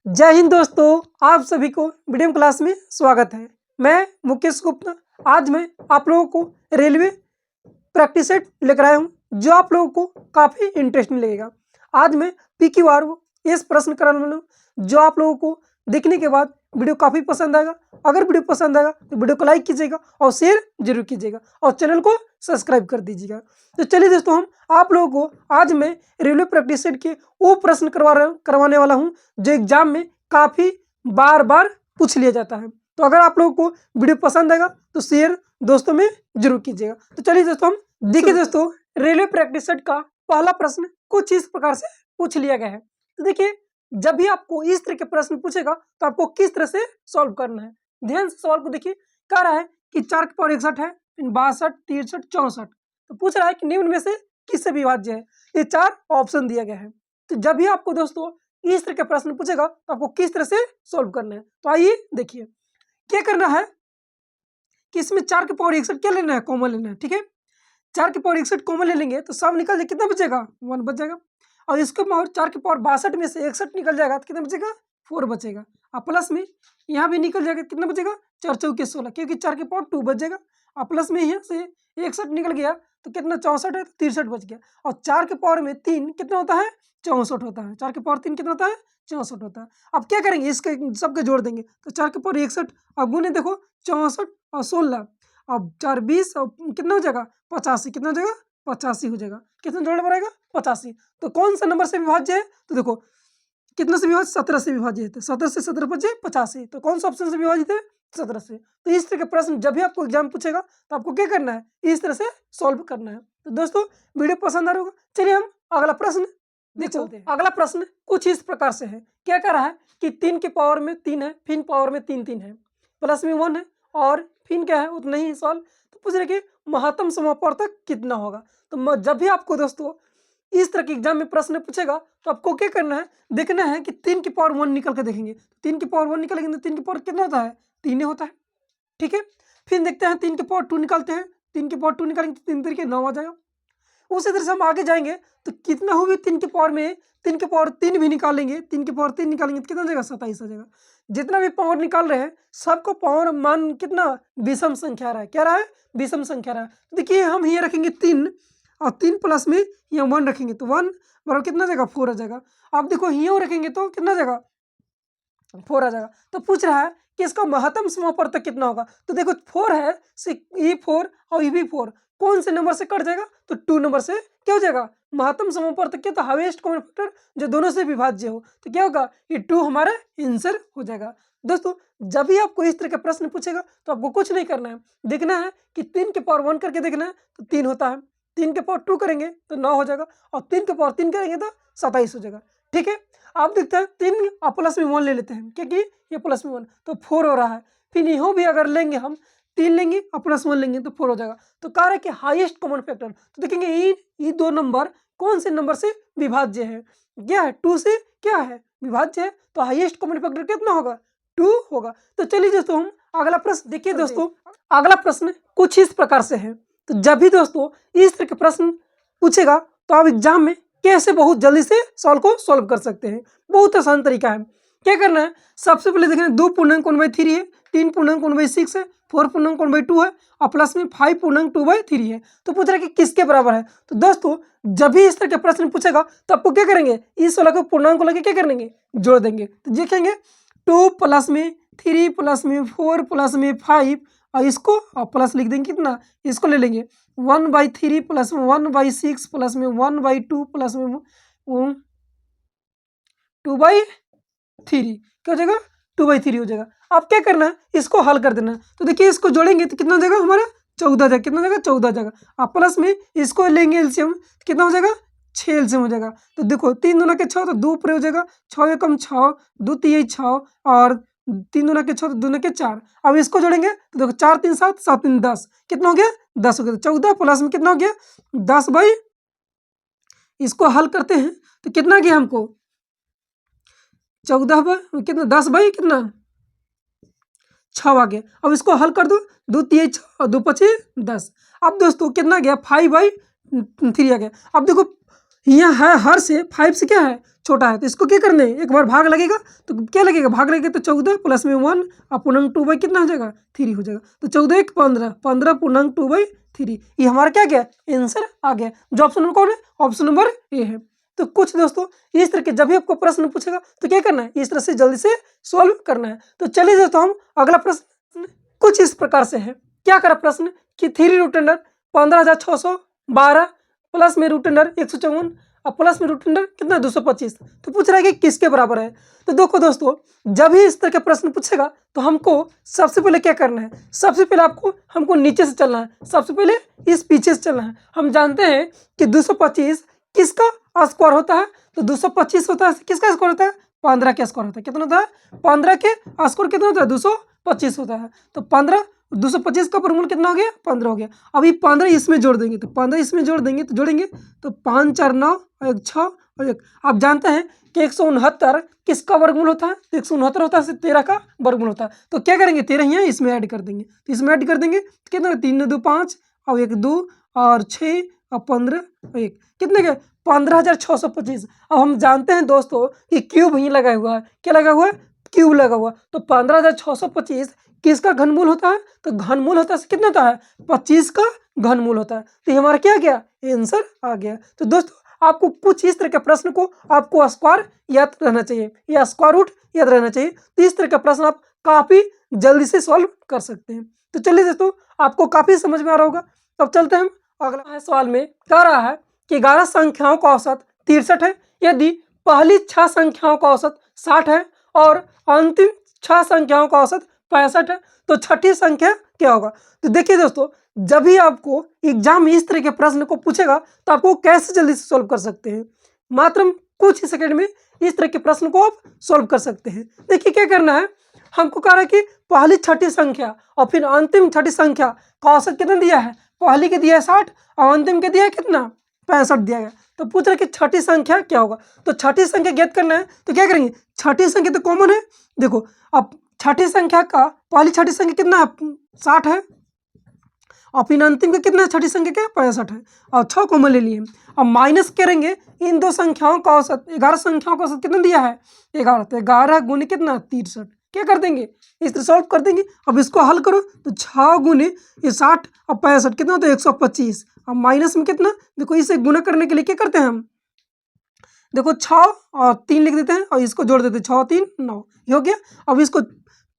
जय हिंद दोस्तों, आप सभी को मीडियम क्लास में स्वागत है। मैं मुकेश गुप्ता। आज मैं आप लोगों को रेलवे प्रैक्टिस सेट लेकर आया हूँ जो आप लोगों को काफ़ी इंटरेस्टिंग लगेगा। आज मैं PQR इस प्रश्न कराने वाला हूँ जो आप लोगों को देखने के बाद वीडियो काफ़ी पसंद आएगा। अगर वीडियो पसंद आएगा तो वीडियो को लाइक कीजिएगा और शेयर जरूर कीजिएगा और चैनल को सब्सक्राइब कर दीजिएगा। तो चलिए दोस्तों, हम आप लोगों को आज मैं रेलवे प्रैक्टिस सेट के वो प्रश्न करवाने वाला हूँ जो एग्जाम में काफ़ी बार बार पूछ लिया जाता है। तो अगर आप लोगों को वीडियो पसंद आएगा तो शेयर दोस्तों में जरूर कीजिएगा। तो चलिए दोस्तों, हम देखिए दोस्तों, रेलवे प्रैक्टिस सेट का पहला प्रश्न कुछ इस प्रकार से पूछ लिया गया है। तो देखिए, जब भी आपको इस तरह के प्रश्न पूछेगा तो आपको किस तरह से सॉल्व करना है। ध्यान से सवाल को देखिए। कह रहा है कि 4 की पावर 61 है, 62, 63, 64। तो पूछ रहा है कि निम्न में से किससे विभाज्य है। ये 4 ऑप्शन दिया गया है। तो जब भी आपको दोस्तों इस तरह के प्रश्न पूछेगा तो आपको किस तरह से सॉल्व करना है। तो आइए देखिए, क्या करना है कि इसमें 4 की पावर 61 क्या लेना है, कॉमन लेना है। ठीक है, 4 की पावर 61 कॉमन ले लेंगे तो सब निकल जाए, कितना बचेगा, 1 बच जाएगा। और इसके पावर 4 की पावर 62 में से 61 निकल जाएगा तो कितना बचेगा, 4 बचेगा। और प्लस में यहाँ भी निकल जाएगा, कितना बचेगा, 4 चौके 16, क्योंकि 4 की पावर 2 बच जाएगा। और प्लस में यहाँ से 61 निकल गया तो कितना, 64 है, तो 63 बच गया। और 4 के पावर में 3 कितना होता है, 64 होता है। 4 के पावर 3 कितना होता है, 64 होता है। अब क्या करेंगे, इसके सबके जोड़ देंगे तो 4 के पावर 61 अब गुने देखो 64 और 16, अब 4 20 और कितना हो जाएगा, 85। कितना हो जाएगा, 85 हो जाएगा। कितना जोड़ना पड़ेगा, 85। तो कौन सा नंबर से विभाज्य है, तो देखो कितना से विभाज्य, 17 से विभाजित है। 17 से 17 बचे 85, तो कौन सा ऑप्शन से विभाजित है, 17 से। तो इस तरह के प्रश्न जब भी आपको एग्जाम पूछेगा तो आपको क्या करना है, इस तरह से सॉल्व करना है। तो दोस्तों, वीडियो पसंद आ रहा होगा। चलिए हम अगला प्रश्न देख चलते हैं। अगला प्रश्न कुछ इस प्रकार से है। क्या कह रहा है कि 3 के पावर में 3 है, फिर पावर में 3 3 है, प्लस में 1 है और फिर क्या है, उतना ही सवाल। तो पूछ रहे कि महत्तम समापवर्तक कितना होगा। तो जब भी आपको दोस्तों इस तरह के एग्जाम में प्रश्न पूछेगा तो आपको क्या करना है, देखना है कि 3 की पावर 1 निकल के देखेंगे। 3 की पावर 1 निकलेंगे तो 3 की पावर कितना होता है, 3 होता है। ठीक है, फिर देखते हैं 3 की पावर 2 निकालते हैं। 3 की पावर 2 निकालेंगे तो 3 तरीके 9 आ जाएगा। उसी तरह से हम आगे जाएंगे तो कितना होगी, 3 की पावर में 3 की पावर 3 भी निकालेंगे। 3 की पावर 3 निकालेंगे तो कितना हो जाएगा, 27 आ जाएगा। जितना भी पावर निकाल रहे हैं सबको पावर मान कितना, विषम संख्या रहा है। क्या रहा है, विषम संख्या रहा है। तो देखिए, हम ये रखेंगे 3 और 3 प्लस में यहाँ 1 रखेंगे तो 1 बराबर कितना आ जाएगा, 4 आ जाएगा। अब देखो यहाँ रखेंगे तो कितना आ जाएगा, 4 आ जाएगा। तो पूछ रहा है कि इसका महत्तम समापवर्तक कितना होगा। तो देखो 4 है, ये 4 और ये भी 4, कौन से नंबर से कट जाएगा, तो 2 नंबर से क्या हो जाएगा, महत्तम समापवर्तक क्या, तो हाईएस्ट कॉमन फैक्टर जो दोनों से विभाज्य हो। तो क्या होगा, ये 2 हमारा आंसर हो जाएगा। दोस्तों, जब भी आपको इस तरह का प्रश्न पूछेगा तो आपको कुछ नहीं करना है, देखना है कि 3 के पावर 1 करके देखना है तो 3 होता है। 3 के पावर 2 करेंगे तो 9 हो जाएगा और 3 के पावर 3 करेंगे तो 27 हो जाएगा। ठीक है, आप देखते हैं 3 और प्लस में 1 ले लेते हैं, क्योंकि ये प्लस में 1 तो 4 हो रहा है। फिर यहाँ भी अगर लेंगे हम 3 लेंगे और प्लस 1 लेंगे तो 4 हो जाएगा। तो कह रहा है कि हाईएस्ट कॉमन फैक्टर, तो देखेंगे ये 2 नंबर कौन से नंबर से विभाज्य है, क्या है, 2 से क्या है, विभाज्य है। तो हाईएस्ट कॉमन फैक्टर कितना होगा, 2 होगा। तो चलिए दोस्तों, हम अगला प्रश्न देखिए। दोस्तों, अगला प्रश्न कुछ इस प्रकार से है। तो जब भी दोस्तों इस तरह के प्रश्न पूछेगा तो आप एग्जाम में कैसे बहुत जल्दी से सॉल्व को सॉल्व कर सकते हैं। बहुत आसान तरीका है। क्या करना है, सबसे पहले देखना है 2 पूर्णांक 1/3 है, 3 पूर्णांक 1/6 है, 4 पूर्णांक 1/2 है और प्लस में 5 पूर्णांक 2/3 है। तो पूछ रहा है कि किसके बराबर है। तो दोस्तों, जब भी इस तरह के प्रश्न पूछेगा तो आपको क्या करेंगे, इस वाला को पूर्णांक को लेकर क्या करेंगे, जोड़ देंगे। तो देखेंगे 2 प्लस में 3 प्लस में 4 प्लस में 5 और इसको और प्लस लिख देंगे, कितना, इसको ले लेंगे 1/3 प्लस में 1/6 प्लस में 1/2 प्लस में 2/3, क्या हो जाएगा, 2/3 हो जाएगा। अब क्या करना है, इसको हल कर देना है। तो देखिए, इसको जोड़ेंगे तो कितना हो जाएगा हमारा, 14 आ जाएगा। कितना हो जाएगा, 14 आ जाएगा। अब प्लस में इसको लेंगे एलसीएम, कितना हो जाएगा, 6 एलसीएम हो जाएगा। तो देखो 3 दूना के 6 तो 2 ऊपर हो जाएगा, 6 एकम 6, 2 तिहाई 6 और 3 दूना के 6 तो 2 के 4। अब इसको जोड़ेंगे तो देखो 4 3 7, 7 3 10, कितना हो गया, 10 हो गया। तो 14 प्लस में कितना हो गया, 10 बाई, इसको हल करते हैं तो कितना गया हमको, 14 बाई कितना, 10 बाई कितना, 6 आ गया। अब इसको हल कर दो, 2 तिहाई 6 और 2 पचे 10। अब दोस्तों कितना गया, 5/3 आ गया। अब देखो यहाँ है हर से 5 से क्या है छोटा है, तो इसको क्या करना है, एक बार भाग लगेगा तो क्या लगेगा, भाग लगेगा तो 14 प्लस में 1 पूर्णांक 2 कितना हो जाएगा 3 हो जाएगा। तो 14 1 15, 15 पूर्णांक 2/3, ये हमारा क्या गया आंसर आ गया। जो ऑप्शन नंबर कौन है, ऑप्शन नंबर ए है। तो कुछ दोस्तों इस तरह के जब भी आपको प्रश्न पूछेगा तो क्या करना है, इस तरह से जल्दी से सॉल्व करना है। तो चलिए दोस्तों हम अगला प्रश्न कुछ इस प्रकार से है। क्या करा प्रश्न कि 3 रूट अंडर 15,612 प्लस में रूट अंडर 154 और प्लस में रूट अंडर कितना 225, तो पूछ रहा है कि किसके बराबर है। तो देखो दोस्तों जब भी इस तरह के प्रश्न पूछेगा तो हमको सबसे पहले क्या करना है, सबसे पहले हमको नीचे से चलना है, सबसे पहले इस पीछे से चलना है। हम जानते हैं कि 225 किसका स्क्वायर होता है, तो 225 होता है किसका स्क्वायर होता है, 15 का स्क्वायर होता है। कितना होता है, 15 के स्क्वायर कितना होता है 225 होता है। तो 15 225 का वर्गमूल कितना हो गया 15 हो गया। अभी 15 इसमें जोड़ देंगे, तो 15 इसमें जोड़ देंगे तो जोड़ेंगे तो 5 4 9 और 1 6 और 1। आप जानते हैं कि 169 किसका वर्गमूल होता है, तो 169 होता है 13 का वर्गमूल होता है। तो क्या करेंगे 13 यहाँ इसमें ऐड कर देंगे, तो इसमें ऐड कर देंगे तो कितना 3 2 5 और 1 2 और 6 और 15 और 1 कितने के 15,625। अब हम जानते हैं दोस्तों कि क्यूब ही लगा हुआ है, क्या लगा हुआ है, क्यूब लगा हुआ। तो 15,625 किसका घनमूल होता है, तो घनमूल होता है कितना होता है 25 का घनमूल होता है। तो ये हमारा क्या गया आंसर आ गया। तो दोस्तों आपको कुछ इस तरह के प्रश्न को आपको स्क्वायर याद रहना चाहिए या स्क्वायर रूट याद रहना चाहिए। तो इस तरह का प्रश्न आप काफी जल्दी से सॉल्व कर सकते हैं। तो चलिए दोस्तों आपको काफी समझ में आ रहा होगा। अब चलते हैं हम अगला सवाल में कह रहा है कि 11 संख्याओं का औसत 63 है यदि पहली 6 संख्याओं का औसत 60 है और अंतिम 6 संख्याओं का औसत 65 है, तो छठी संख्या क्या होगा। तो देखिए दोस्तों जब भी आपको एग्जाम में इस तरह के प्रश्न को पूछेगा तो आपको कैसे जल्दी से सॉल्व कर सकते हैं, मात्र कुछ ही सेकंड में इस तरह के प्रश्न को आप सॉल्व कर सकते हैं। देखिए क्या करना है, हमको कह रहा है कि पहली छठी संख्या और फिर अंतिम छठी संख्या का औसत कितना दिया है, पहली के दिया है 60 और अंतिम के दिया है कितना 65 दिया गया। तो पूछ रहे कि छठी संख्या क्या होगा। तो छठी संख्या ज्ञात करना है तो क्या करेंगे, छठी संख्या तो कॉमन है। देखो अब छठी संख्या का पहली छठी संख्या कितना है 60 है और फिर अंतिम का कितना है छठी संख्या क्या 65 है और 6 कॉमन ले लिए। अब माइनस करेंगे इन दो संख्याओं का औसत, 11 संख्याओं का औसत कितना दिया है 11, तो 11 गुने कितना 63, क्या कर देंगे इस तरह सॉल्व कर देंगे। अब इसको हल करो तो 6 गुने ये 60 और 65 कितना होता है 125। अब माइनस में कितना, देखो इसे गुना करने के लिए क्या करते हैं हम, देखो 6 और 3 लिख देते हैं और इसको जोड़ देते हैं 6 3 9 ये हो गया। अब इसको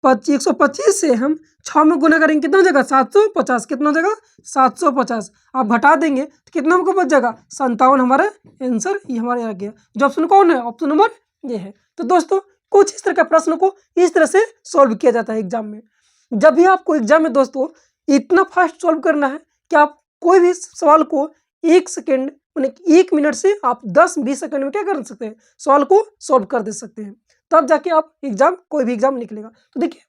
125 से हम 6 में गुना करेंगे कितना हो जाएगा 750, कितना हो जाएगा 750। आप घटा देंगे तो कितना हमको बच जाएगा 57। हमारा आंसर ये हमारे आ गया। जो ऑप्शन कौन है, ऑप्शन नंबर ये है। तो दोस्तों कुछ इस तरह के प्रश्न को इस तरह से सॉल्व किया जाता है एग्जाम में। जब भी आपको एग्जाम में दोस्तों इतना फास्ट सॉल्व करना है कि आप कोई भी सवाल को 1 सेकेंड यानी 1 मिनट से आप 10-20 सेकंड में क्या कर सकते हैं, सवाल को सॉल्व कर दे सकते हैं, तब जाके आप एग्जाम कोई भी एग्जाम निकलेगा। तो देखिए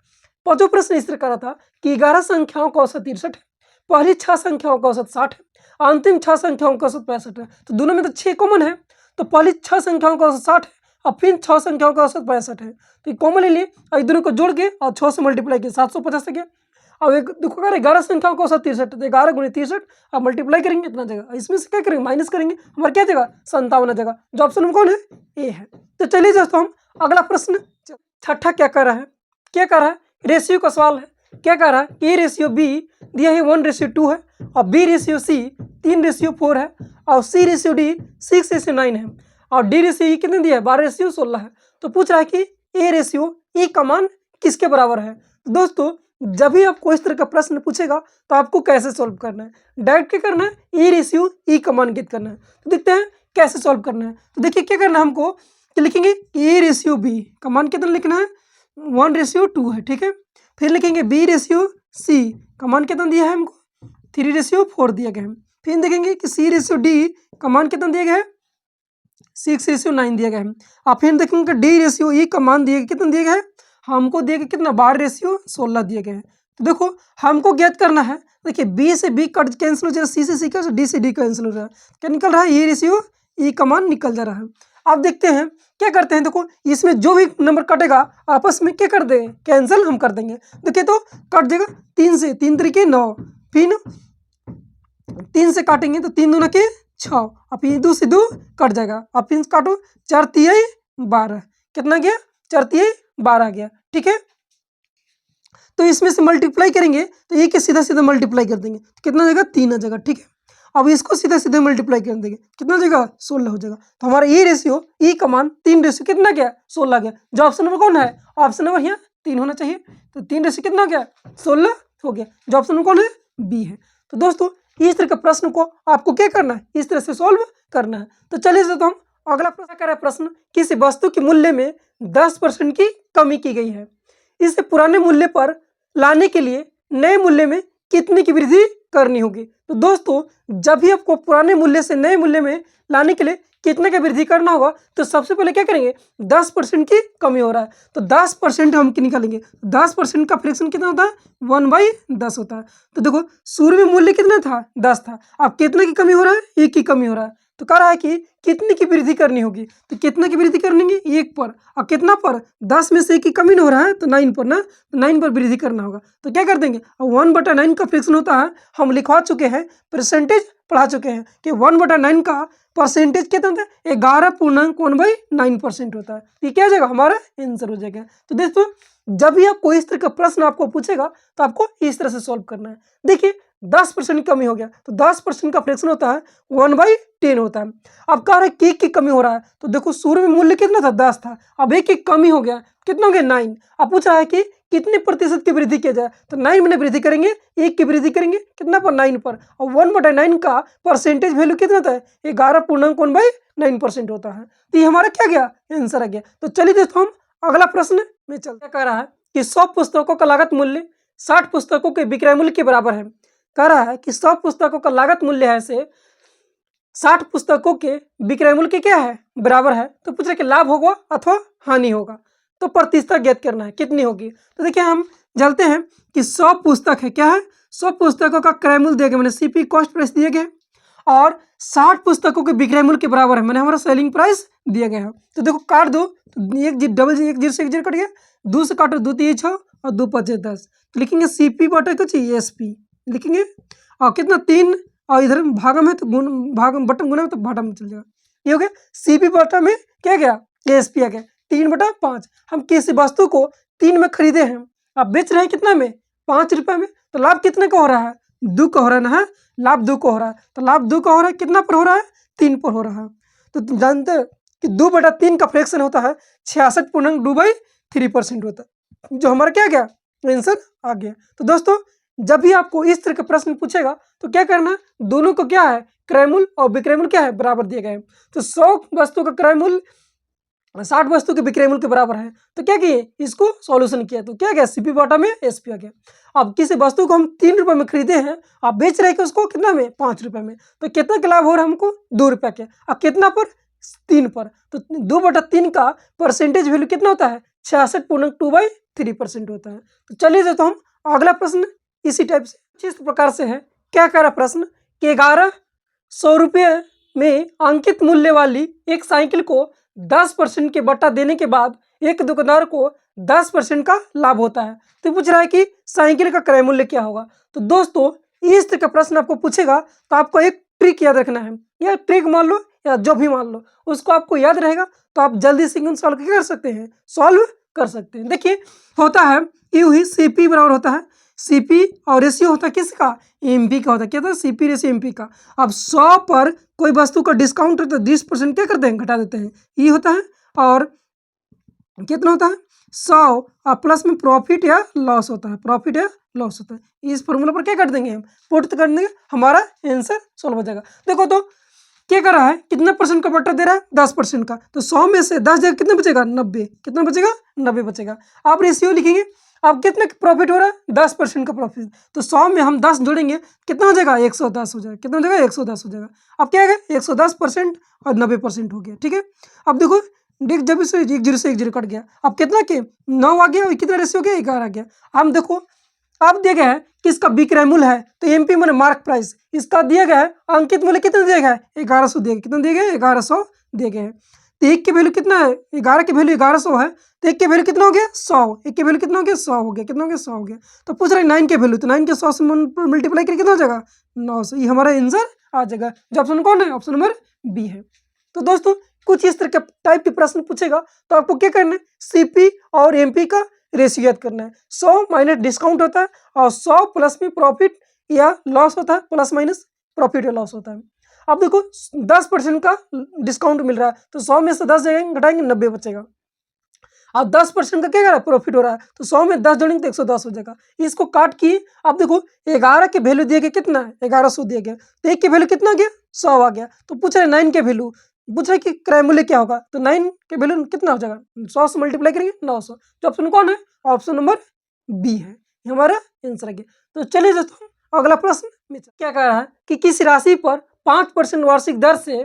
पांचों प्रश्न इस तरह का रहा था कि 11 संख्याओं का औसत 63 है, पहली 6 संख्याओं का औसत 60 है, अंतिम 6 संख्याओं का औसत 65 है। तो दोनों में तो 6 कॉमन है, तो पहली 6 संख्याओं का औसत 60 है और फिर 6 संख्याओं का औसत 65 है। तो ये कॉमन ले लिए और दोनों को जोड़ के और 6 से मल्टीप्लाई किया 750 से गया। अब एक देखो अगर 11 संख्याओं का औसत 63 तो 11 गुणे 63 अब मल्टीप्लाई करेंगे इतना जगह, इसमें से क्या करेंगे माइनस करेंगे, हमारा क्या जगह 57 जगह। जो ऑप्शन में कौन है ए है। तो चलिए दोस्तों हम अगला प्रश्न छठा क्या कर रहा है, क्या कर रहा है रेशियो का सवाल है। क्या कर रहा है ए रेशियो बी दिया है 1:2 है और बी रेशियो सी 3:4 है और सी रेशियो डी 6:9 है और डी रेशियो ई कितने दिया है 12:16 है। तो पूछ रहा है कि ए रेशियो ई का मान किसके बराबर है। तो दोस्तों जब भी आपको इस तरह का प्रश्न पूछेगा तो आपको कैसे सॉल्व करना है, डायरेक्ट क्या करना है ए रेशियो ई का मान ज्ञात करना है। तो देखते हैं कैसे सॉल्व करना है। तो देखिए क्या करना है हमको, कि लिखेंगे ए रेशियो बी का मान कितना लिखना है 1:2 है, ठीक है। फिर लिखेंगे बी रेशियो सी का मान कितना दिया है हमको 3:4 दिया गया है। फिर देखेंगे कि सी रेशियो डी का मान कितना दिया गया है 6:9 दिया गया है। और फिर देखेंगे डी रेशियो ई का मान दिया कितना दिया गया है, हमको दिया गया कितना 12:16 दिया गया है। तो देखो हमको ज्ञात करना है, देखिए बी से बी कट कैंसिल हो जाएगा, सी से सी का डी से डी कैंसिल हो रहा है, क्या निकल रहा है ए रेशियो ई का मान निकल जा रहा है। अब देखते हैं क्या करते हैं, देखो इसमें जो भी नंबर कटेगा आपस में क्या कर देंगे कैंसिल हम कर देंगे। देखिए तो कट देगा 3 से 3 3 9, फिर 3 से काटेंगे तो 3 दूना के 6। अब ये 2 से 2 कट जाएगा। अब फिर काटो, 4 तिया 12, कितना गया 4 तिया 12 गया। ठीक है, तो इसमें से मल्टीप्लाई करेंगे तो ये के सीधा सीधा मल्टीप्लाई कर देंगे तो कितना हो जाएगा 3 आ जाएगा। ठीक है, अब इसको सीधा सीधा मल्टीप्लाई कर देंगे कितना हो जाएगा 16 हो जाएगा। तो हमारा ये रेशियो ई का मान 3 रेशियो कितना गया 16 गया। जो ऑप्शन नंबर कौन है, ऑप्शन नंबर यहाँ 3 होना चाहिए। तो 3 रेशियो कितना हो गया 16 हो गया। जो ऑप्शन नंबर कौन है, बी है। तो दोस्तों इस तरह के प्रश्न को आपको क्या करना है, इस तरह से सॉल्व करना है। तो चलिए तो हम अगला प्रश्न कर रहे हैं। प्रश्न, किसी वस्तु के मूल्य में 10% की कमी की गई है, इसे पुराने मूल्य पर लाने के लिए नए मूल्य में कितने की वृद्धि करनी होगी। तो दोस्तों जब भी आपको पुराने मूल्य से नए मूल्य में लाने के लिए कितने का वृद्धि करना होगा, तो सबसे पहले क्या करेंगे 10% की कमी हो रहा है तो 10% हम निकालेंगे। 10% का फ्रैक्शन कितना होता है 1/10 होता है। तो देखो शुरू में मूल्य कितना था 10 था, अब कितने की कमी हो रहा है 1 की कमी हो रहा है। तो कह रहा है कि कितने की वृद्धि करनी होगी, तो कितना की वृद्धि करनी है 1 पर। अब कितना पर 10 में से 1 की कमी हो रहा है तो 9 पर ना, तो 9 पर वृद्धि करना होगा। तो क्या कर देंगे, 1/9 का फ्रैक्शन होता है, हम लिखवा चुके हैं, परसेंटेज पढ़ा चुके हैं कि 1/9 का परसेंटेज कितना होता है 11.1/9% होता है। ये क्या हो जाएगा हमारा आंसर हो जाएगा। तो दोस्तों जब भी आपको इस तरह का प्रश्न आपको पूछेगा तो आपको इस तरह से सॉल्व करना है। देखिए 10% कमी हो गया तो 10% का फ्रैक्शन होता है 1/10 होता है। अब कह रहा है कि 1 की कमी हो रहा है, तो देखो शुरू में मूल्य कितना था 10 था, अब 1 की कमी हो गया कितना हो गया 9। अब पूछ रहा है कि कितने प्रतिशत की वृद्धि किया जाए, तो 9 में वृद्धि करेंगे 1 की वृद्धि करेंगे कितना पर 9 पर, और 1/9 का परसेंटेज वैल्यू कितना होता है 11.1/9% होता है। तो ये हमारा क्या गया आंसर आ गया। तो चलिए दोस्तों हम अगला प्रश्न में चलते। कह रहा है कि 100 पुस्तकों का लागत मूल्य 60 पुस्तकों के विक्रय मूल्य के बराबर है। कह रहा है कि 100 पुस्तकों का लागत मूल्य है से 60 पुस्तकों के विक्रय मूल्य के क्या है बराबर है। तो पूछ रहे कि लाभ होगा अथवा हानि होगा, तो प्रतिशत ज्ञात करना है कितनी होगी। तो देखिए हम जानते हैं कि 100 पुस्तक है, क्या है 100 पुस्तकों का क्रय मूल्य दिया गया, मैंने सीपी कॉस्ट प्राइस दिए गए, और 60 पुस्तकों के विक्रय मूल्य के बराबर है, मैंने हमारा सेलिंग प्राइस दिया गया है। तो देखो काट दो, तो एक जीरो से एक जीरो कट गया, 2 से काटो 2 3 6 और 2 5 10, तो लिखेंगे सीपी बटा कुछ एसपी लिखेंगे, और कितना 3 और इधर भागम है तो भागम बटन गुना में तो भाटा में चल जाएगा। ये हो गया सीपी बटा में क्या गया एसपी आ गया 3/5। हम किसी वस्तु को 3 में खरीदे हैं, आप बेच रहे हैं कितना में 5 रुपये में, तो लाभ कितने का हो रहा है 2 का हो रहा है ना, लाभ 2 का हो रहा है। तो लाभ 2 का हो रहा है कितना पर हो रहा है 3 पर हो रहा है। तो जानते हैं कि 2/3 का फ्रैक्शन होता है 66.2/3% होता है, जो हमारा क्या गया आंसर आ गया। तो दोस्तों जब भी आपको इस तरह का प्रश्न पूछेगा तो क्या करना है, दोनों को क्या है क्रय मूल्य और विक्रय मूल्य क्या है बराबर दिए गए। तो 100 वस्तु का क्रय मूल्य 60 वस्तु के विक्रय मूल्य के बराबर है, तो क्या किए इसको सॉल्यूशन किया, तो क्या गया सीपी बटा में एसपी आ गया। अब किसी वस्तु को हम 3 रुपये में खरीदे हैं, आप बेच रहे हैं कि उसको कितना में 5 रुपये में, तो कितना का लाभ हो रहा है हमको 2 रुपये के, अब कितना पर 3 पर, तो 2/3 का परसेंटेज वैल्यू कितना होता है 66.2/3% होता है। तो चलिए तो हम अगला प्रश्न इसी टाइप से इस प्रकार से है। क्या कह रहा प्रश्न कि 1100 रुपये में अंकित मूल्य वाली एक साइकिल को 10% के बट्टा देने के बाद एक दुकानदार को 10% का लाभ होता है। तो पूछ रहा है कि साइकिल का क्रय मूल्य क्या होगा। तो दोस्तों इस तरह का प्रश्न आपको पूछेगा तो आपको एक ट्रिक याद रखना है, या ट्रिक मान लो या जो भी मान लो उसको आपको याद रहेगा तो आप जल्दी से सॉल्व कर सकते हैं, सॉल्व कर सकते हैं। देखिए होता है यू ही सीपी बराबर होता है सीपी और रेशियो होता है किसका एमपी का होता है, क्या होता है सीपी रेशियो एमपी का। अब 100 पर कोई वस्तु का डिस्काउंट होता है 20% क्या करते हैं घटा देते हैं, ये होता है। और कितना होता है 100 और प्लस में प्रॉफिट या लॉस होता है, प्रॉफिट या लॉस होता है। इस फॉर्मूला पर क्या कर देंगे हम पुट कर देंगे, हमारा आंसर सॉल्व हो जाएगा। देखो तो क्या कर रहा है कितना परसेंट का बट्टा दे रहा है 10% का, तो 100 में से 10 जगह कितना बचेगा 90, कितना बचेगा 90 बचेगा। आप रेशियो लिखेंगे, अब कितना प्रॉफिट हो रहा है 10% का प्रॉफिट, तो 100 में हम 10 जोड़ेंगे कितना हो जाएगा 110 हो जाएगा, कितना हो जाएगा 110 हो जाएगा। अब क्या है 110% और 90% हो गया, ठीक है। अब देखो देख जब से एक जीरो कट गया, अब कितना के 9 आ गया और कितना रेशियो हो गया 11 आ गया। हम देखो अब दिया गया है कि इसका विक्रय मूल्य है तो एमपी मैंने मार्क प्राइस, इसका दिया गया है अंकित मूल्य कितना दिया गया है 1100 दिया गया, कितना दिया गया 1100 दिए गए हैं। तो एक के वैल्यू कितना है 11 की वैल्यू 1100 है, तो एक के वैल्यू कितना हो गया 100, एक के वैल्यू कितना हो गया 100 हो गया, कितना हो गया 100 हो गया। तो पूछ रहे 9 के वैल्यू, तो 9 के 100 से मल्टीप्लाई करके कितना हो जाएगा 900, ये हमारा आंसर आ जाएगा, जो ऑप्शन कौन है, ऑप्शन नंबर बी है। तो दोस्तों कुछ इस तरह के टाइप के प्रश्न पूछेगा तो आपको क्या करना है, सीपी और एमपी का रेशियो याद करना है। 100 माइनस डिस्काउंट होता है और 100 प्लस में प्रॉफिट या लॉस होता है, प्लस माइनस प्रॉफिट या लॉस होता है। अब देखो 10% का डिस्काउंट मिल रहा है तो 100 में से 10 घटाएंगे 90 बचेगा। अब 10% का क्या कर रहा है, प्रॉफिट हो रहा है तो 100 में 10 जोड़ेंगे तो 110 हो जाएगा। इसको काट किए, अब देखो 11 के वैल्यू दिए गए कितना है, 1100 दिया गया, तो 1 के वैल्यू कितना आ गया, 100 आ गया। तो पूछ रहे 9 के वैल्यू, पूछ रहे कि क्रय मूल्य क्या होगा, तो 9 के वैल्यू कितना हो जाएगा, 100 से मल्टीप्लाई करेंगे 900। तो ऑप्शन कौन है, ऑप्शन नंबर बी है, ये हमारा आंसर आ गया। तो चलिए दोस्तों अगला प्रश्न में क्या कह रहा है कि किस राशि पर 5% वार्षिक दर से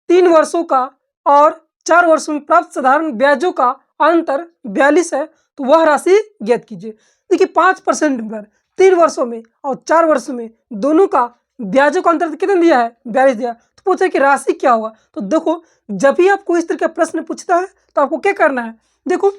3 वर्षों का और 4 वर्षों में प्राप्त साधारण ब्याजों का अंतर 42 है, तो वह राशि ज्ञात कीजिए। देखिए 5% पर 3 वर्षों में और 4 वर्षों में दोनों का ब्याजों का अंतर कितना दिया है, 42 दिया। तो पूछे कि राशि क्या होगा, तो देखो जब भी आपको इस तरह का प्रश्न पूछता है तो आपको क्या करना है, देखो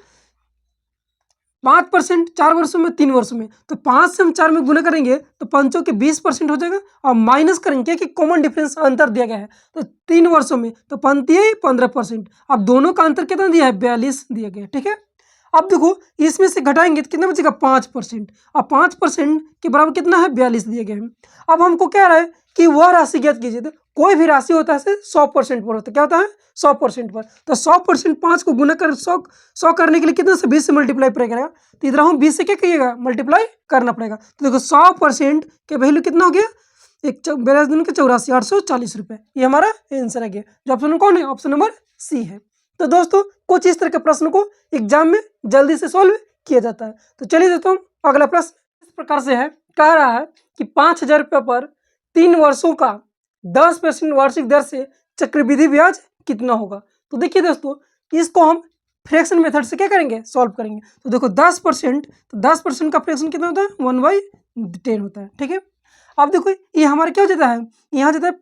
5% 4 वर्षों में 3 वर्षों में, तो 5 से हम 4 में गुना करेंगे तो 5 के 20% हो जाएगा और माइनस करेंगे कि कॉमन डिफरेंस अंतर दिया गया है, तो 3 वर्षों में तो 15%। अब दोनों का अंतर कितना दिया है, 42 दिया गया है, ठीक है। अब देखो इसमें से घटाएंगे तो कितना बचेगा, 5%, और 5% के बराबर कितना है, 42 दिया गया है। अब हमको क्या रहा है कि वह राशि ज्ञात कीजिए, तो कोई भी राशि होता है 100% पर होता है, क्या होता है 100% पर, तो 100% 5 को गुना कर 100 करने के लिए कितना से 20 से मल्टीप्लाई करेगा, तो इधर हम 20 से क्या करिएगा, मल्टीप्लाई करना पड़ेगा। तो देखो 100% के वैल्यू कितना हो गया, 42 दिन के 84, 840 रुपये, ये हमारा आंसर आ गया, जो ऑप्शन कौन है, ऑप्शन नंबर सी है। तो दोस्तों कुछ इस तरह के प्रश्न को एग्जाम में जल्दी से सॉल्व किया जाता है। तो चलिए दोस्तों अगला प्रश्न इस प्रकार से है, कह रहा है कि 5,000 रुपये पर 3 वर्षों का 10% वार्षिक दर से चक्रवृद्धि ब्याज कितना होगा। तो देखिए दोस्तों इसको हम फ्रैक्शन मेथड से क्या करेंगे, सॉल्व करेंगे। तो देखो 10%, तो 10% का फ्रैक्शन कितना होता है, 1/10 होता है, ठीक है। अब देखो ये हमारा क्या हो जाता है, यहाँ जाता है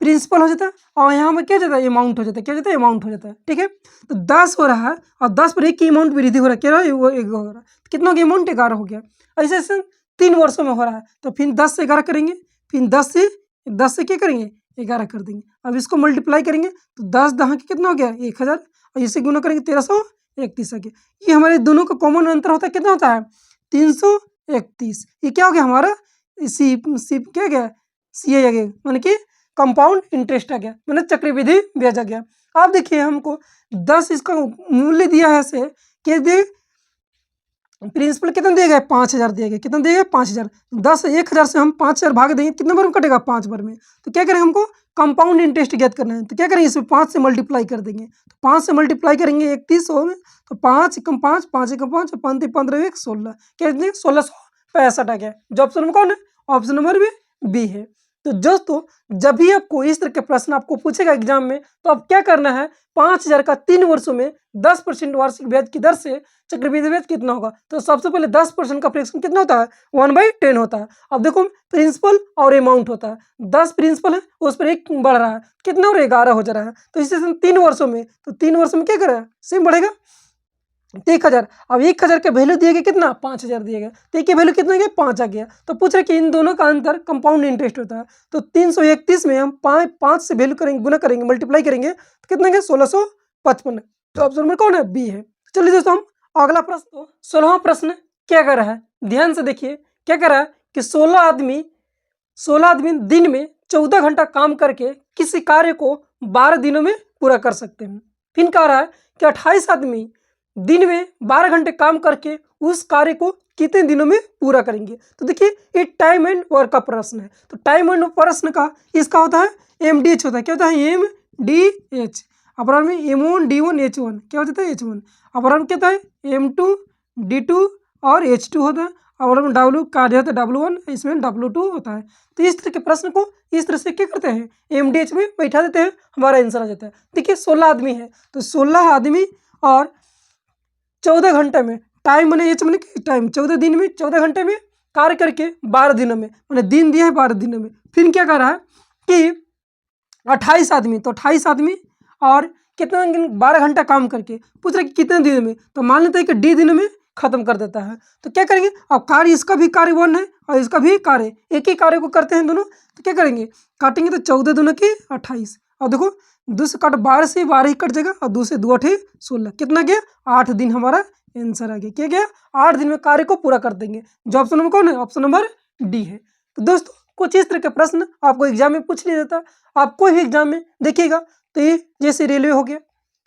प्रिंसिपल हो जाता है और यहाँ में क्या जाता है, अमाउंट हो जाता है, क्या जाता है, अमाउंट हो जाता है, ठीक है। तो 10 हो रहा है और 10 पर 1 की अमाउंट वृद्धि हो रहा है, क्या रहा है, वो 1 हो रहा है, तो कितना हो गया, अमाउंट 11 हो गया। ऐसे ऐसे 3 वर्षों में हो रहा है, तो फिर 10 से 11 करेंगे, फिर 10 से क्या करेंगे, 11 कर देंगे। अब इसको मल्टीप्लाई करेंगे तो 10 दहाँ के कितना हो गया, 1000, और इसे गुना करेंगे 1331 आ गया। ये हमारे दोनों का कॉमन अंतर होता है, कितना होता है, 331। ये क्या हो गया हमारा, सी क्या गया, सी आ गया, माने कि कंपाउंड इंटरेस्ट आ गया, मतलब चक्रवृद्धि ब्याज आ गया। अब देखिए हमको 10 इसका मूल्य दिया है ऐसे कि दे प्रिंसिपल कितना दिया गया, 5,000 दिया गया, कितना दिया गया, 5,000। 10,000 से हम 5,000 भाग देंगे, कितने बार में कटेगा, 5 बार में। तो क्या करेंगे, हमको कंपाउंड इंटरेस्ट ज्ञात करना है, तो क्या करेंगे, इसमें 5 से मल्टीप्लाई कर देंगे, तो 5 से मल्टीप्लाई करेंगे 3100 में, तो 5 एकम 5, 5 एकम 5, 5 15 1 16, क्या 1665 आ गया, जो ऑप्शन नंबर कौन है, ऑप्शन नंबर भी बी है। तो दोस्तों जब भी आपको इस तरह के प्रश्न आपको पूछेगा एग्जाम में, तो आप क्या करना है, 5,000 का 3 वर्षों में 10% वार्षिक ब्याज की दर से चक्रवृद्धि ब्याज कितना होगा। तो सबसे पहले 10% का फ्रैक्शन कितना होता है, 1/10 होता है। अब देखो प्रिंसिपल और अमाउंट होता है, 10 प्रिंसिपल है उस पर 1 बढ़ रहा है, कितना हो रहा है, 11 हो जा रहा है। तो इसे 3 वर्षों में, तो 3 वर्षों में क्या करेगा, सेम बढ़ेगा 1,000। अब 1,000 का वैल्यू दिया गया कितना, 5,000 दिया गया, तो एक वैल्यू कितना गया, 5 आ गया। तो पूछ रहे कि इन दोनों का अंतर कंपाउंड इंटरेस्ट होता है, तो 331 में हम 5 से वैल्यू करेंगे, गुना करेंगे, मल्टीप्लाई करेंगे, तो कितना गया, 1655। तो ऑप्शन नंबर कौन है, बी है। चलिए दोस्तों हम अगला प्रश्न, तो 16वां प्रश्न क्या कर रहा है, ध्यान से देखिए क्या कर रहा है कि 16 आदमी दिन में 14 घंटा काम करके किसी कार्य को 12 दिनों में पूरा कर सकते हैं। फिर कह रहा है कि 28 आदमी दिन में 12 घंटे काम करके उस कार्य को कितने दिनों में पूरा करेंगे। तो देखिए ये टाइम एंड वर्क का प्रश्न है, तो टाइम एंड प्रश्न का इसका होता है MDH होता है, क्या होता है, MDH, अपराध में M1 D1 H1, क्या हो जाता है, H1, अपराध क्या होता है, M2 D2 और H2 होता है, और में W कार्य होता है W1, इसमें W2 होता है। तो इस तरह के प्रश्न को इस तरह से क्या करते हैं, MDH में बैठा देते हैं, हमारा आंसर आ जाता है। देखिए 16 आदमी है, तो 16 आदमी और 14 घंटे में, टाइम मैंने एच मैंने टाइम 14 दिन में 14 घंटे में कार्य करके 12 दिनों में, मैंने दिन दिया है 12 दिनों में। फिर क्या कर रहा है कि 28 आदमी, तो 28 आदमी और कितना 12 घंटा काम करके पूछ रहे कि कितने दिन में, तो मान लेते हैं कि D दिनों में खत्म कर देता है। तो क्या करेंगे, अब कार्य इसका भी कार्य 1 है और इसका भी कार्य, एक ही कार्य को करते हैं दोनों। तो क्या करेंगे, काटेंगे तो 14 दूना की 28, और देखो 2 से काट 12 से 12 ही कट जाएगा, और 2 से 2 8 16, कितना गया 8 दिन हमारा आंसर आ गया। क्या गया, 8 दिन में कार्य को पूरा कर देंगे। जो ऑप्शन नंबर कौन है, ऑप्शन नंबर डी है। तो दोस्तों कुछ इस तरह के प्रश्न आपको एग्जाम में पूछ लिया जाता है। आप कोई भी एग्जाम में देखिएगा तो ये जैसे रेलवे हो गया,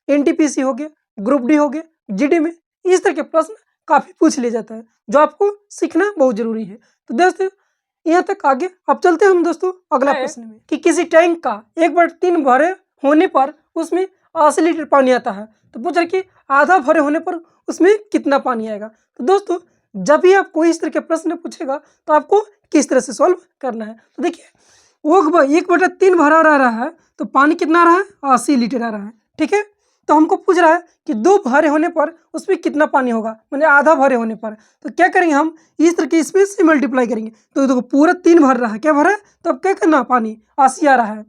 एनटीपीसी हो गया, ग्रुप डी हो गया, जीडी में इस तरह के प्रश्न काफी पूछ लिया जाता है, जो आपको सीखना बहुत जरूरी है। तो दोस्तों यहाँ तक आगे अब चलते हैं हम दोस्तों अगला प्रश्न में, कि किसी टैंक का 1/3 भरे होने पर उसमें 80 लीटर पानी आता है। तो पूछ रहे कि आधा भरे होने पर उसमें कितना पानी आएगा। तो दोस्तों जब भी आपको इस तरह के प्रश्न पूछेगा तो आपको किस तरह से सॉल्व करना है। तो देखिए वो 1/3 भरा रहा है तो पानी कितना आ रहा है, 80 लीटर आ रहा है। ठीक है, तो हमको पूछ रहा है कि 2 भरे होने पर उसमें कितना पानी होगा, मतलब आधा भरे होने पर। तो क्या करेंगे, हम इस तरह के स्पेस से मल्टीप्लाई करेंगे। तो देखो पूरा 3 भर रहा है, क्या भरा है, तो अब क्या करना, पानी 80 आ रहा है।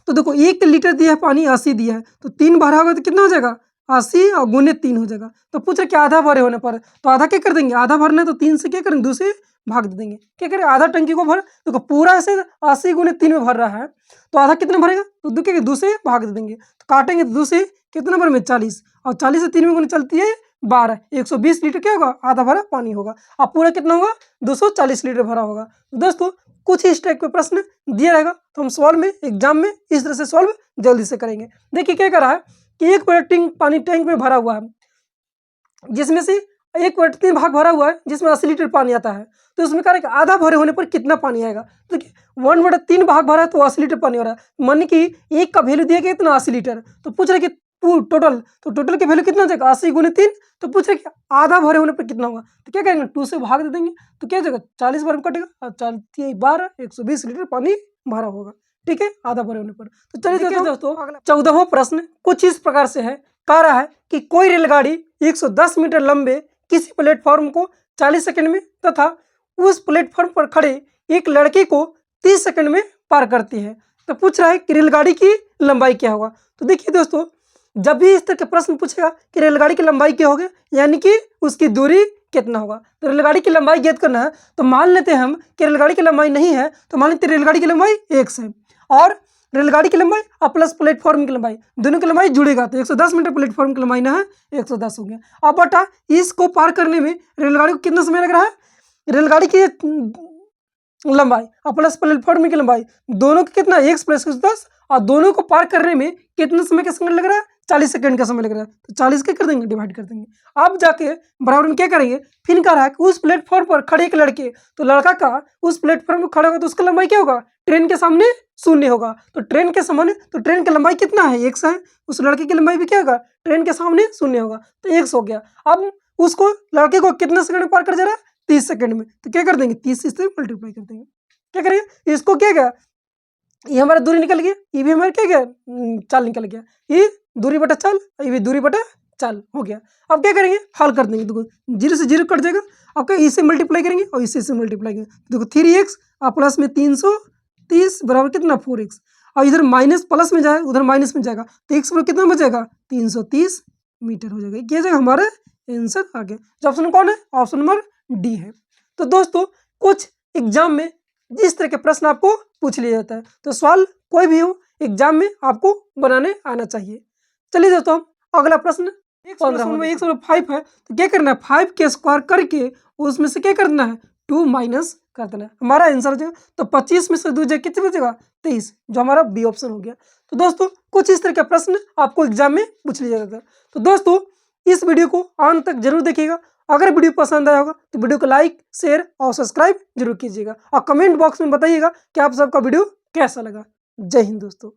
तो देखो 1 लीटर दिया है पानी, 80 दिया है, तो 3 भरा होगा तो कितना हो जाएगा, 80 और गुने 3 हो जाएगा। तो पूछ रहे कि आधा भरे होने पर, तो आधा क्या कर देंगे, आधा भरना है तो 3 से क्या करेंगे, 2 से भाग दे देंगे। क्या करें, आधा टंकी को भर, देखो पूरा ऐसे 80 गुने 3 में भर रहा है, तो आधा कितना भरेगा, तो 2 से भाग दे देंगे। तो काटेंगे तो 2 से कितना भर में 40, और 40 से 3 में गुने चलती है 12, 120 लीटर क्या होगा, आधा भरा पानी होगा। अब पूरा कितना होगा, 240 लीटर भरा होगा। तो दोस्तों कुछ इस टाइप के प्रश्न दिया रहेगा, तो हम सवाल में एग्जाम में इस तरह से सॉल्व जल्दी से करेंगे। देखिए क्या कर रहा है कि 1/3 पानी टैंक में भरा हुआ है, जिसमें से 1/3 भाग भरा हुआ है, जिसमें 80 लीटर पानी आता है। तो उसमें कह रहा है कि आधा भरे होने पर कितना पानी आएगा। तो देखिए 1/3 भाग भरा है तो 80 लीटर पानी हो रहा है, मान कि एक का वैल्यू दिया गया इतना 80 लीटर। तो पूछ रहे कि टोटल, तो टोटल की वैल्यू कितना हो जाएगा, 80 गुने 3। तो पूछ रहे कि आधा भरे होने पर कितना होगा। तो क्या करेंगे, 2 से भाग दे देंगे, तो क्या हो जाएगा 40 बार में कटेगा, और 12 120 लीटर पानी भरा होगा। ठीक है, आधा भरे होने पर। तो चलिए दोस्तों 14वां प्रश्न कुछ इस प्रकार से है, कह रहा है कि कोई रेलगाड़ी 110 मीटर लंबे किसी प्लेटफॉर्म को 40 सेकंड में तथा उस प्लेटफॉर्म पर खड़े एक लड़के को 30 सेकंड में पार करती है। तो पूछ रहा है कि रेलगाड़ी की लंबाई क्या होगा। तो देखिए दोस्तों जब भी इस तरह के प्रश्न पूछेगा कि रेलगाड़ी की लंबाई क्या होगी, यानी कि उसकी दूरी कितना होगा, तो रेलगाड़ी की लंबाई ज्ञात करना है। तो मान लेते हैं हम कि रेलगाड़ी की लंबाई नहीं है, तो मान लेते हैं रेलगाड़ी की लंबाई x है, और रेलगाड़ी की लंबाई और प्लस प्लेटफॉर्म की लंबाई, दोनों की लंबाई जुड़ेगा तो 110 मीटर प्लेटफॉर्म की लंबाई ना है 110 हो गया। अब बटा इसको पार करने में रेलगाड़ी को कितना समय लग रहा है, रेलगाड़ी की लंबाई और प्लस प्लेटफॉर्म की लंबाई दोनों की कितना, 1 + 10, और दोनों को पार करने में कितने समय का समय लग रहा है, 40 सेकंड का समय लग रहा है। तो 40 क्या कर देंगे, डिवाइड कर देंगे। अब जाके बराबर में क्या करेंगे, फिर कह रहा है कि उस प्लेटफॉर्म पर खड़े एक लड़के, तो लड़का का उस प्लेटफॉर्म पर खड़ा होगा तो उसका लंबाई क्या होगा, ट्रेन के सामने 0 होगा। तो ट्रेन के सामने, तो ट्रेन की लंबाई कितना है, 1 है, उस लड़के की लंबाई भी क्या होगा, ट्रेन के सामने 0 होगा, तो 1 हो गया। अब उसको लड़के को कितने सेकंड में पार कर जा रहा है, 30 सेकंड में। तो क्या कर देंगे, 30 से मल्टीप्लाई कर देंगे। क्या करेंगे, इसको क्या गया, ये हमारा दूरी निकल गया, ये भी हमारा क्या गया, चाल निकल गया, ये दूरी बटा चाल, ये भी दूरी बटा चाल हो गया। अब क्या करेंगे, हल कर देंगे। देखो 0 से 0 कट जाएगा, अब क्या इसे मल्टीप्लाई करेंगे और इसे मल्टीप्लाई करेंगे। देखो 3x और प्लस में 330 बराबर कितना 4x, और इधर माइनस प्लस में जाए उधर माइनस में जाएगा, तो x पर कितना बचेगा 330 मीटर हो जाएगा। क्या जाएगा, हमारा आंसर आ गया। जो ऑप्शन कौन है, ऑप्शन नंबर डी है। तो दोस्तों कुछ एग्जाम में इस तरह के प्रश्न आपको पूछ लिया जाता है, तो सवाल कोई भी हो एग्जाम में आपको बनाने आना चाहिए। चलिए दोस्तों अगला प्रश्न 105 है, तो क्या करना है, 5 के स्क्वायर करके उसमें से क्या करना है, 2 माइनस कर देना है, हमारा आंसर हो जाएगा। तो 25 में से 2 जाए कितने बचेगा, 23, जो हमारा बी ऑप्शन हो गया। तो दोस्तों कुछ इस तरह के प्रश्न आपको एग्जाम में पूछ लिया जाता है। तो दोस्तों इस वीडियो को अंत तक जरूर देखिएगा। अगर वीडियो पसंद आया होगा तो वीडियो को लाइक शेयर और सब्सक्राइब जरूर कीजिएगा, और कमेंट बॉक्स में बताइएगा कि आप सबका वीडियो कैसा लगा। जय हिंद दोस्तों।